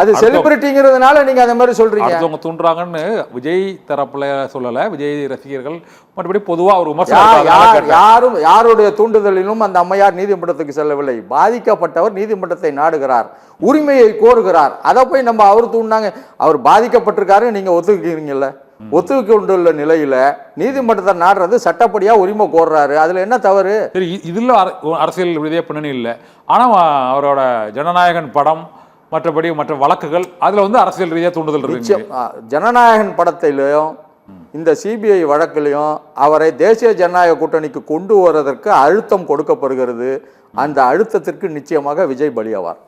அது செலிபிரிட்டிங்கிறதுனால நீங்க அந்த மாதிரி சொல்றீங்க. அடுத்தவங்க தூண்டுறாங்கன்னு விஜய் தரப்புல சொல்லல, விஜய் ரசிகர்கள் மற்றபடி பொதுவா ஒரு விமர்சனம். யாருடைய தூண்டுதலிலும் அந்த அம்மையார் நீதிமன்றத்துக்கு செல்லவில்லை. பாதிக்கப்பட்டவர் நீதிமன்றத்தை நாடுகிறார், உரிமையை கோருகிறார். அதை போய் நம்ம அவர் தூண்டாங்க, அவர் பாதிக்கப்பட்டிருக்காரு நீங்க ஒத்துக்கிறீங்கல்ல, ஒத்துக்கொண்டுள்ள நிலையில நீதிமன்றத்தை நாடுறது சட்டப்படியா உரிமை கோர்றாரு, அதுல என்ன தவறு? சரி, இதுல அரசியல் ரீதியா பின்னணி இல்லை. ஆனா அவரோட ஜனநாயகன் படம் மற்றபடி மற்ற வழக்குகள் அதுல வந்து அரசியல் ரீதியா தூண்டுதல் இருக்கு. ஜனநாயகன் படத்திலையும் இந்த சிபிஐ வழக்கிலையும் அவரை தேசிய ஜனநாயக கூட்டணிக்கு கொண்டு வருவதற்கு அழுத்தம் கொடுக்கப்படுகிறது. அந்த அழுத்தத்திற்கு நிச்சயமாக விஜய் பலியாவார்,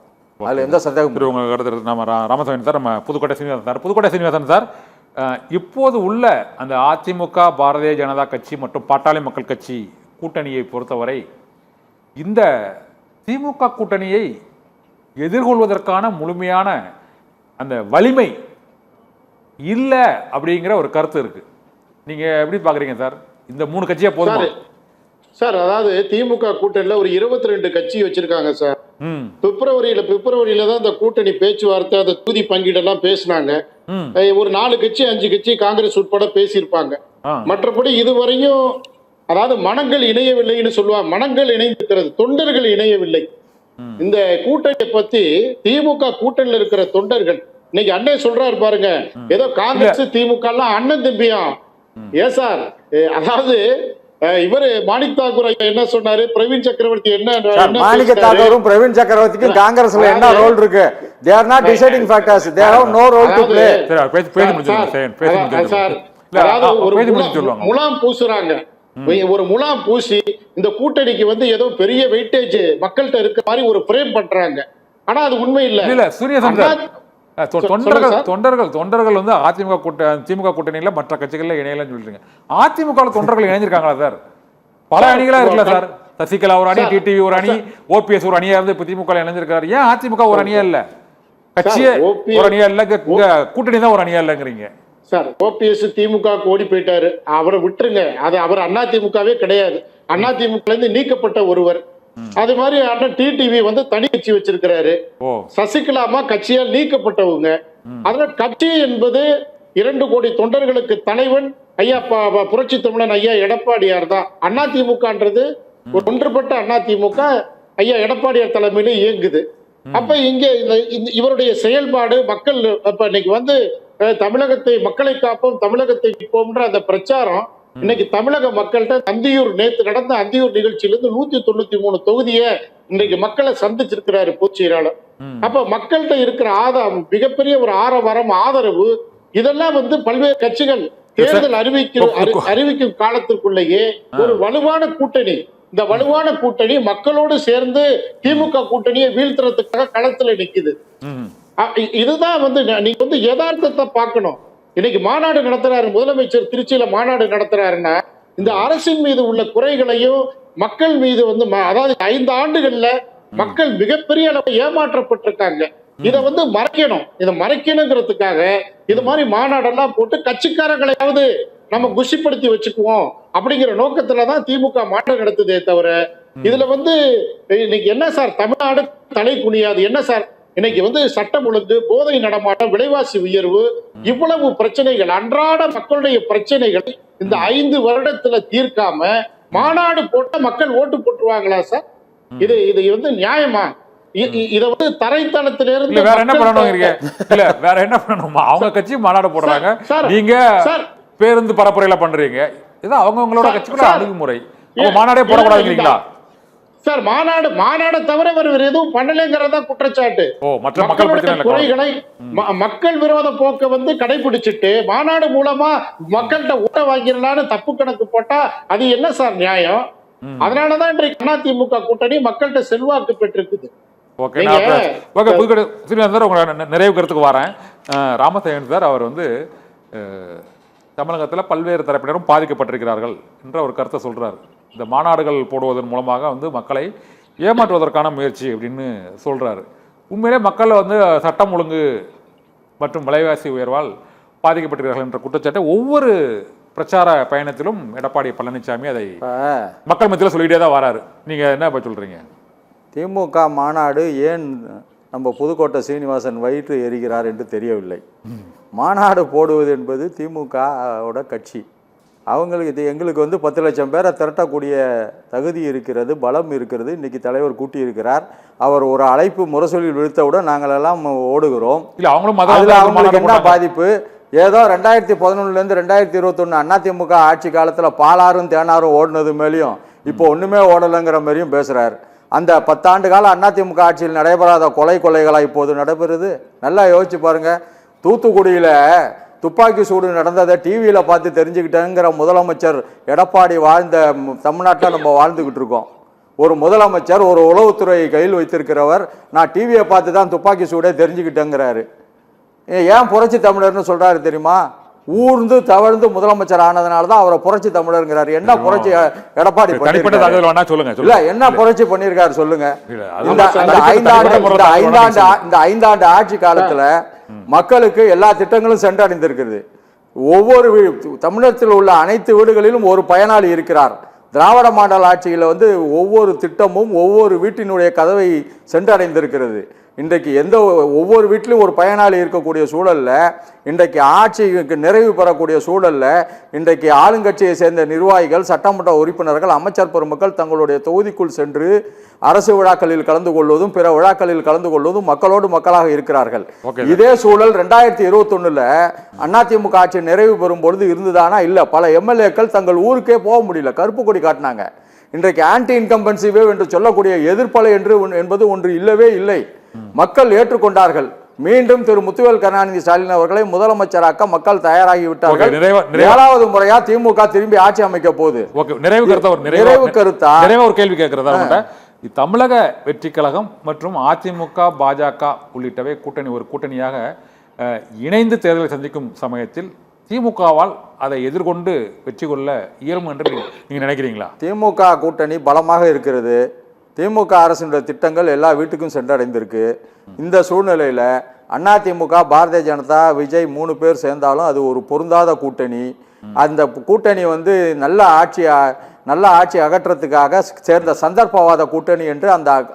அதுல எந்த சந்தேகம். உங்க கருத்து நம்ம ராமசாமி சார், நம்ம புதுக்கோட்டை சீனிவாசன் சார், இப்போது உள்ள அந்த அதிமுக, பாரதிய ஜனதா கட்சி மற்றும் பாட்டாளி மக்கள் கட்சி கூட்டணியை பொறுத்தவரை இந்த திமுக கூட்டணியை எதிர்கொள்வதற்கான முழுமையான அந்த வலிமை இல்லை அப்படிங்கிற ஒரு கருத்து இருக்கு. நீங்க எப்படி பாக்குறீங்க சார்? இந்த 3 கட்சியா போதுமா சார்? அதாவது திமுக கூட்டணியில ஒரு 22 கட்சி வச்சிருக்காங்க சார். பிப்ரவரியில தான் இந்த கூட்டணி பேச்சுவார்த்தை, அந்த தொகுதி பங்கீடெல்லாம் பேசினாங்க. ஒரு 4 கட்சி 5 கட்சி காங்கிரஸ் உட்பட பேசியிருப்பாங்க. மற்றபடி இதுவரையும் அதாவது மனங்கள் இணையவில்லைன்னு சொல்லுவாங்க. மனங்கள் இணைந்திருக்கிறது, தொண்டர்கள் இணையவில்லை. இந்த கூட்டணியை பத்தி திமுக கூட்டணியில் இருக்கிற தொண்டர்கள் இன்னைக்கு அண்ணன் சொல்றாரு பாருங்க, ஏதோ காங்கிரஸ் திமுக எல்லாம் அண்ணன் தம்பியா. ஏன் சார், அதாவது இவரு மாணிக் தாக்கூர் என்ன சொன்னாரு, பிரவீன் சக்கரவர்த்தி என்ன, மாணிக்க தாக்கூரும் பிரவீன் சக்கரவர்த்திக்கும் காங்கிரஸ்ல என்ன ரோல் இருக்கு? they are not deciding factors, they have no role to play. Sir, முலாம் பூசுறாங்க, ஒரு முலாம் பூசி இந்த கூட்டணிக்கு வந்து ஏதோ பெரிய வெயிட்டேஜ் மக்கள்கிட்ட இருக்க மாதிரி ஒரு பிரேம் பண்றாங்க. ஆனா அது உண்மை இல்ல. சூரியசந்திரன், தொண்டர்கள் வந்து திமுக கூட்டணியில மற்ற கட்சிகள்ல இணையலன்னு சொல்றீங்க. அதிமுக தொண்டர்கள் இணைஞ்சிருக்காங்களா சார்? பல அணிகளா இருக்குல்ல சார். சசிகலா ஒரு அணி, டிடிவி ஒரு அணி, ஓபிஎஸ் ஒரு அணியா இருந்து இப்ப திமுக இணைஞ்சிருக்காரு. ஏன் அதிமுக ஒரு அணியா இல்ல? கட்சியே ஒரு அணியா இல்ல, கூட்டணி தான் ஒரு அணியா இல்லங்கிறீங்க சார். ஓபிஎஸ் திமுக ஓடி போயிட்டாரு, அவரை விட்டுருங்க. அது அவர் அதிமுகவே கிடையாது, அதிமுக இருந்து நீக்கப்பட்ட ஒருவர். அது மாதிரி அண்ணன் டிடிவி வந்து தனி கட்சி வச்சிருக்கிறாரு. சசிகலாமா கட்சியால் நீக்கப்பட்டவங்க. அதனால கட்சி என்பது 2 கோடி தொண்டர்களுக்கு தலைவன் ஐயா புரட்சி தமிழன் ஐயா எடப்பாடியார் தான். அதிமுகன்றது ஒரு ஒன்றுபட்ட அதிமுக ஐயா எடப்பாடியார் தலைமையில இயங்குது. அப்ப இங்க இவருடைய செயல்பாடு மக்கள் அப்ப இன்னைக்கு வந்து தமிழகத்தை மக்களை காப்போம், தமிழகத்தை காப்போம்ன்ற அந்த பிரச்சாரம் இன்னைக்கு தமிழக மக்கள்கிட்ட நேத்து நடந்த அந்தியூர் நிகழ்ச்சியிலிருந்து 193 தொகுதியை இன்னைக்கு மக்களை சந்திச்சிருக்கிறாரு பொதுச் செயலாளர். அப்ப மக்கள்கிட்ட இருக்கிற மிகப்பெரிய ஒரு ஆரவாரம், ஆதரவு, இதெல்லாம் வந்து பல்வேறு கட்சிகள் தேர்தல் அறிவிக்கும் காலத்திற்குள்ளேயே ஒரு வலுவான கூட்டணி, இந்த வலுவான கூட்டணி மக்களோடு சேர்ந்து திமுக கூட்டணியை வீழ்த்துறதுக்காக களத்துல நிக்குது. இதுதான் வந்து நீங்க வந்து யதார்த்தத்தை பார்க்கணும். இன்னைக்கு மாநாடு நடத்துறாரு முதலமைச்சர், திருச்சியில மாநாடு நடத்துறாருன்னா இந்த அரசின் மீது உள்ள குறைகளையும் மக்கள் மீது வந்து அதாவது 5 ஆண்டுகள்ல மக்கள் மிகப்பெரிய அளவு ஏமாற்றப்பட்டிருக்காங்க. இதை வந்து மறைக்கணும். இதை மறைக்கணுங்கிறதுக்காக இது மாதிரி மாநாடெல்லாம் போட்டு கட்சிக்காரங்களையாவது நம்ம குஷிப்படுத்தி வச்சுக்குவோம் அப்படிங்கிற நோக்கத்துலதான் திமுக மாநாடு நடத்துதே தவிர இதுல வந்து இன்னைக்கு என்ன சார் தமிழ்நாடு தலை குனியாது? என்ன சார் இன்னைக்கு வந்து சட்டம் ஒழுங்கு, போதை நடமாட்டம், விலைவாசி உயர்வு, இவ்வளவு பிரச்சனைகள், அன்றாட மக்களுடைய பிரச்சனைகள் இந்த 5 வருடத்துல தீர்க்காம மாநாடு போட்ட மக்கள் ஓட்டு போட்டுருவாங்களா சார்? இது வந்து நியாயமா? இத வந்து தரைத்தளத்திலிருந்து வேற என்ன பண்ணணும்? இல்ல வேற என்ன பண்ணணும்? அவங்க கட்சி மாநாடு போடுறாங்க, நீங்க பேருந்து பரப்புரையில பண்றீங்க. இது அவங்களோட கட்சிக்குள்ள அணுகுமுறை. மாநாடே போடக்கூடாதுங்களா சார்? மாநாடு தவிர வேற எதுவும் பண்ணலங்கிறதா குற்றச்சாட்டு. குறைகளை மக்கள் விரோத போக்க வந்து கடைபிடிச்சிட்டு மாநாடு மூலமா மக்கள்கிட்ட ஓட்ட வாங்கிடலான்னு தப்பு கணக்கு போட்டா அது என்ன சார் நியாயம்? அதனாலதான் இன்றைக்கு அதிமுக கூட்டணி மக்கள்கிட்ட செல்வாக்கு பெற்றிருக்குது. நிறைய கருத்துக்கு வரேன். ராமசாமி சார், அவர் வந்து தமிழகத்தில் பல்வேறு தரப்பினரும் பாதிக்கப்பட்டிருக்கிறார்கள் என்ற ஒரு கருத்தை சொல்றாரு. இந்த மாநாடுகள் போடுவதன் மூலமாக வந்து மக்களை ஏமாற்றுவதற்கான முயற்சி அப்படின்னு சொல்றாரு. உண்மையிலே மக்கள் வந்து சட்டம் ஒழுங்கு மற்றும் விலைவாசி உயர்வால் பாதிக்கப்பட்டிருக்கிறார்கள் என்ற குற்றச்சாட்டை ஒவ்வொரு பிரச்சார பயணத்திலும் எடப்பாடி பழனிசாமி அதை மக்கள் மத்தியில் சொல்லிட்டே தான் வராரு. நீங்க என்ன இப்ப சொல்றீங்க? திமுக மாநாடு ஏன் நம்ம புதுக்கோட்டை சீனிவாசன் வயிற்று எரிகிறார் என்று தெரியவில்லை. மாநாடு போடுவது என்பது திமுகவோட கட்சி. அவங்களுக்கு எங்களுக்கு வந்து 10 லட்சம் பேரை திரட்டக்கூடிய தகுதி இருக்கிறது, பலம் இருக்கிறது. இன்னைக்கு தலைவர் கூட்டி இருக்கிறார். அவர் ஒரு அழைப்பு முரசொலியில் விழுத்தவுடன் நாங்கள் எல்லாம் ஓடுகிறோம். இல்ல அவங்களும் அவங்களுக்கு என்ன பாதிப்பு? ஏதோ 2011 2021 அதிமுக ஆட்சி காலத்தில் பாலாறும் தேனாரும் ஓடுனது மேலேயும் இப்போ ஒண்ணுமே ஓடலைங்கிற மாதிரியும் பேசுறாரு. அந்த 10 ஆண்டு கால அதிமுக ஆட்சியில் நடைபெறாத கொலைகளா இப்போது நடைபெறுது. நல்லா யோசிச்சு பாருங்க. தூத்துக்குடியில துப்பாக்கி சூடு நடந்ததை டிவியில பார்த்து தெரிஞ்சுக்கிட்டேங்கிற முதலமைச்சர் எடப்பாடி வாழ்ந்த தமிழ்நாட்டில் நம்ம வாழ்ந்துகிட்டு இருக்கோம். ஒரு முதலமைச்சர் ஒரு உளவுத்துறை கையில் வைத்திருக்கிறவர் நான் டிவியை பார்த்து தான் துப்பாக்கி சூடே தெரிஞ்சுக்கிட்டேங்கிறாரு. ஏன் புரட்சி தமிழர்னு சொல்றாரு தெரியுமா? ஊர்ந்து தவழ்ந்து முதலமைச்சர் ஆனதுனால தான் அவரை புரட்சி தமிழருங்கிறாரு. என்ன புரட்சி எடப்பாடி இல்ல என்ன புரட்சி பண்ணிருக்காரு சொல்லுங்க? இந்த 5 ஆண்டு ஆட்சி காலத்துல மக்களுக்கு எல்லா திட்டங்களும் சென்றடைந்திருக்கிறது. ஒவ்வொரு தமிழகத்தில் உள்ள அனைத்து வீடுகளிலும் ஒரு பயனாளி இருக்கிறார். திராவிட மாடல் ஆட்சியில் வந்து ஒவ்வொரு திட்டமும் ஒவ்வொரு வீட்டினுடைய கதவை சென்றடைந்திருக்கிறது. இன்றைக்கு ஒவ்வொரு வீட்டிலும் ஒரு பயனாளி இருக்கக்கூடிய சூழல்ல, இன்றைக்கு ஆட்சிக்கு நிறைவு பெறக்கூடிய சூழல்ல, இன்றைக்கு ஆளுங்கட்சியை சேர்ந்த நிர்வாகிகள், சட்டமன்ற உறுப்பினர்கள், அமைச்சர் பெருமக்கள் தங்களுடைய தொகுதிக்குள் சென்று அரசு விழாக்களில் கலந்து கொள்வதும் பிற விழாக்களில் கலந்து கொள்வதும் மக்களோடு மக்களாக இருக்கிறார்கள். இதே சூழல் 2021 அதிமுக ஆட்சி நிறைவு பெறும் பொழுது இருந்ததானா? இல்ல. பல எம்எல்ஏக்கள் தங்கள் ஊருக்கே போக முடியல, கருப்பு கொடி காட்டினாங்க. இன்றைக்கு ஆன்டி இன்கம்பன்சி வேவ் என்று சொல்லக்கூடிய எதிர்ப்பலை என்பது ஒன்று இல்லவே இல்லை. மக்கள் ஏற்றுக்கொண்டார்கள். மீண்டும் திரு முத்துவேல் கருணாநிதி ஸ்டாலின் அவர்களை முதலமைச்சராக்க மக்கள் தயாராகி விட்டார்கள். 7வது முறையா திமுக திரும்பி ஆட்சி அமைக்க போகுது. நிறைவு கருத்தா ஒரு கேள்வி கேட்கிறதா? தமிழக வெற்றி கழகம் மற்றும் அதிமுக பாஜக உள்ளிட்டவை கூட்டணியாக இணைந்து தேர்தலை சந்திக்கும் சமயத்தில் திமுகவால் அதை எதிர்கொண்டு வெற்றி கொள்ள இயலும் என்று நீங்க நினைக்கிறீங்களா? திமுக கூட்டணி பலமாக இருக்கிறது. திமுக அரசினுடைய திட்டங்கள் எல்லா வீட்டுக்கும் சென்றடைந்திருக்கு. இந்த சூழ்நிலையில அதிமுக, பாரதிய ஜனதா, விஜய் 3 பேர் சேர்ந்தாலும் அது ஒரு பொருந்தாத கூட்டணி. அந்த கூட்டணி வந்து நல்ல ஆட்சி அகற்றத்துக்காக சேர்ந்த சந்தர்ப்பவாத கூட்டணி என்று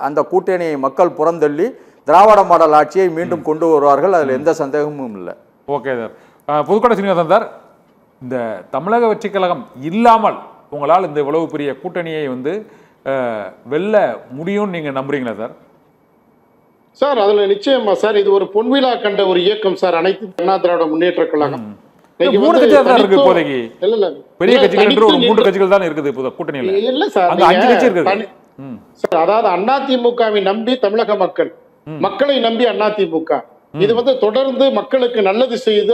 அந்த கூட்டணியை மக்கள் புறந்தள்ளி திராவிட மாடல் ஆட்சியை மீண்டும் கொண்டு வருவார்கள். அதில் எந்த சந்தேகமும் இல்லை. Okay sir. Pudukkottai Srinivasan sir, இந்த தமிழக வெற்றி கழகம் இல்லாமல் உங்களால் இந்த இவ்வளவு பெரிய கூட்டணியை வந்து வெல்ல முடியும்னு நீங்க நம்புறீங்களா சார்? சார் அதுல நிச்சயமா சார், இது ஒரு பொன்விழா கண்ட ஒரு இயக்கம் சார், அனைத்து அண்ணா திராவிட முன்னேற்ற கழகம். 3 கட்சிகள் தான் இருக்கு இப்போதைக்கு. பெரிய கட்சிகள் என்று ஒரு 3 கட்சிகள் தான் இருக்குது இப்போ கூட்டணியில. இல்ல சார், 5 கட்சி இருக்குது சார். அதாவது அதிமுகவை நம்பி தமிழக மக்களை நம்பி அதிமுக இது வந்து தொடர்ந்து மக்களுக்கு நல்லது செய்து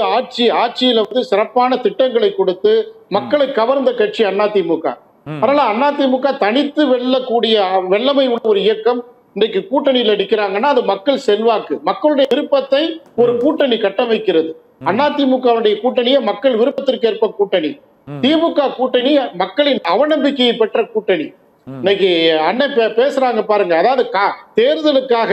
ஆட்சியில வந்து சிறப்பான திட்டங்களை கொடுத்து மக்களை கவர்ந்த கட்சி அதிமுக. அதனால அதிமுக தனித்து வெல்லமை உள்ள ஒரு இயக்கம் இன்றைக்கு கூட்டணியில் அடிக்கிறாங்கன்னா அது மக்கள் செல்வாக்கு, மக்களுடைய விருப்பத்தை ஒரு கூட்டணி கட்டமைக்கிறது. அதிமுகவுடைய கூட்டணியை மக்கள் விருப்பத்திற்கு ஏற்ப கூட்டணி. திமுக கூட்டணி மக்களின் அவநம்பிக்கையை பெற்ற கூட்டணி. இன்னைக்கு அண்ணன் பேசுறாங்க பாருங்க. அதாவது தேர்தலுக்காக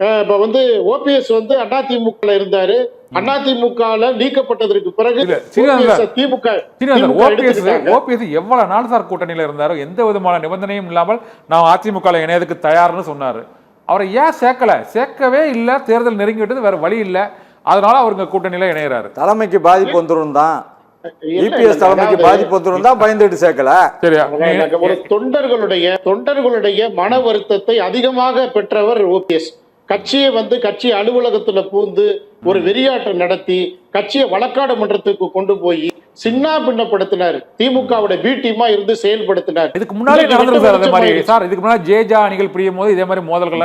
இப்ப வந்து ஓபிஎஸ் வந்து அதிமுக இருந்தாரு. அதிமுக நீக்கப்பட்டதற்கு பிறகு ஓபிஎஸ் எவ்வளவு நாள் சார் கூட்டணியில இருந்தாரோ எந்த விதமான நிபந்தனையும் இல்லாமல் நான் அதிமுக இணையதுக்கு தயார்னு சொன்னாரு. அவரை ஏன் சேர்க்கவே இல்லை? தேர்தல் நெருங்கி விட்டது, வேற வழி இல்லை, அதனால அவருங்க கூட்டணியில இணையறாரு. தலைமைக்கு பாதிப்பு வந்துரும் தான், இபிஎஸ் தலைமைக்கு பாதிப்பு வந்துரும் தான் பயந்துட்டு சேர்க்கல. ஒரு தொண்டர்களுடைய மன வருத்தத்தை அதிகமாக பெற்றவர் ஓபிஎஸ். கட்சியை வந்து கட்சி அலுவலகத்துல பூந்து ஒரு வெறியாட்டம் நடத்தி கட்சியை வழக்காடு மன்றத்துக்கு கொண்டு போய் சின்ன பின்னப்படுத்தினார். திமுகவுடைய பி டீமா இருந்து செயல்படுத்தினார். இதுக்கு முன்னாடி சார், இதுக்கு முன்னாடி ஜேஜா அணிகள் பிரியும் போது இதே மாதிரி மோதல்கள்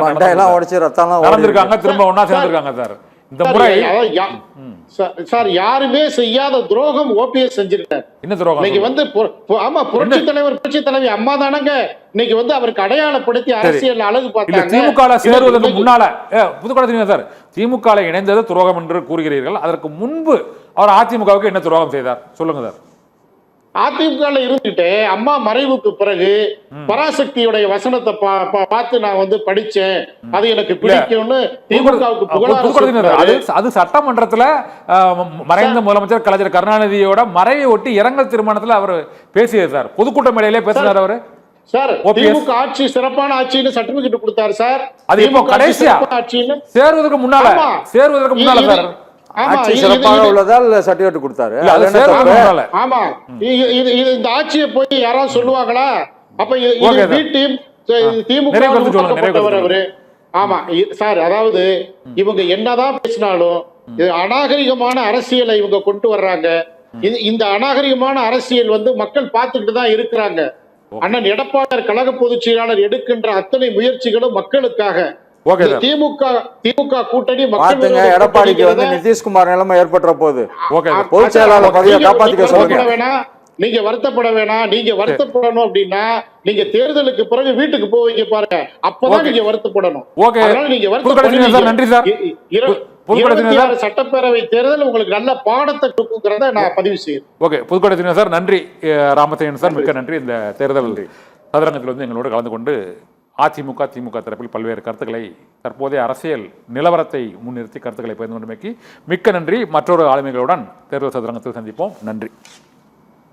நடந்திருக்காங்க, திரும்ப ஒன்னா சேர்ந்திருக்காங்க சார். இந்த முறை சார் யாருமே செய்யாத துரோகம் ஓபிஎஸ் செஞ்சிருக்காரு. என்ன துரோகம்? இன்னைக்கு வந்து ஆமா புரட்சி தலைவி அம்மா தானங்க இன்னைக்கு வந்து அவருக்கு அடையாளப்படுத்தி அரசியல் அழகு பார்த்தாங்க. திமுக சேருவதற்கு முன்னால புதுக்கோட்டை சார் திமுக இணைந்தது துரோகம் என்று கூறுகிறீர்கள். அதற்கு முன்பு அவர் அதிமுகவுக்கு என்ன துரோகம் செய்தார் சொல்லுங்க சார். அதிமுக இருந்துட்டு அம்மா மறைவுக்கு பிறகு பராசக்தியுடைய வசனத்தை பார்த்து நான் வந்து படிச்சேன், அது எனக்கு பிடிக்கும்னு திமுகவுக்கு புகழாரம். அது சட்டமன்றத்துல மறைந்த முதலமைச்சர் கலைஞர் கருணாநிதியோட மறைவை ஒட்டி இரங்கல் தீர்மானத்துல அவர் பேசியது சார். பொதுக்கூட்ட மேடையிலே பேசினார் அவரு. சார் திமுக ஆட்சி சிறப்பான ஆட்சின்னு சர்டிபிகேட் கொடுத்தாரு சார். அது இப்போ கடைசியா சேருவதற்கு முன்னால சார் ஆட்சி சிறப்பாக உள்ளதால் சர்டிபிகேட் கொடுத்தாரு. ஆமா, இந்த ஆட்சியை போய் யாராவது சொல்லுவாங்களா? அப்ப திமுக அவரு. ஆமா சார், அதாவது இவங்க என்னதான் பேசினாலும் அநாகரிகமான அரசியலை இவங்க கொண்டு வர்றாங்க. இந்த அநாகரிகமான அரசியல் வந்து மக்கள் பார்த்துக்கிட்டு தான் இருக்கிறாங்க. அண்ணன் எடப்பாடி கழக பொதுச் செயலாளர் எடுக்கின்ற அத்தனை முயற்சிகளும் மக்களுக்காக. திமுக கூட்டணி எடப்பாடிக்கு வந்து நிதிஷ்குமார் நிலைமை ஏற்பட்ட போது பொதுச் செயலாளர் பதவியை காப்பாத்திக்க சொல்லுங்க. நீங்க வருத்தப்பட வேணாம். நீங்க வருத்தப்படணும் அப்படின்னா நீங்க தேர்தலுக்கு பிறகு வீட்டுக்கு போவீங்க பாருங்க, அப்பதான் நீங்க வருத்தப்படணும். நீங்க சட்டப்பேரவை தேர்தல் உங்களுக்கு நல்ல பாடத்தை கொடுக்குறத நான் பதிவு செய்யறேன். ஓகே, புதுக்கோட்டை சார் நன்றி. ராமச்சந்திரன் சார் மிக்க நன்றி. இந்த தேர்தல் சதுரங்கத்தில் வந்து எங்களோடு கலந்து கொண்டு அதிமுக திமுக தரப்பில் பல்வேறு கருத்துக்களை, தற்போதைய அரசியல் நிலவரத்தை முன்னிறுத்தி கருத்துக்களை பகிர்ந்து கொண்டமைக்கு மிக்க நன்றி. மற்றொரு ஆளுமைகளுடன் தேர்தல் சதுரங்கத்தில் சந்திப்போம். நன்றி.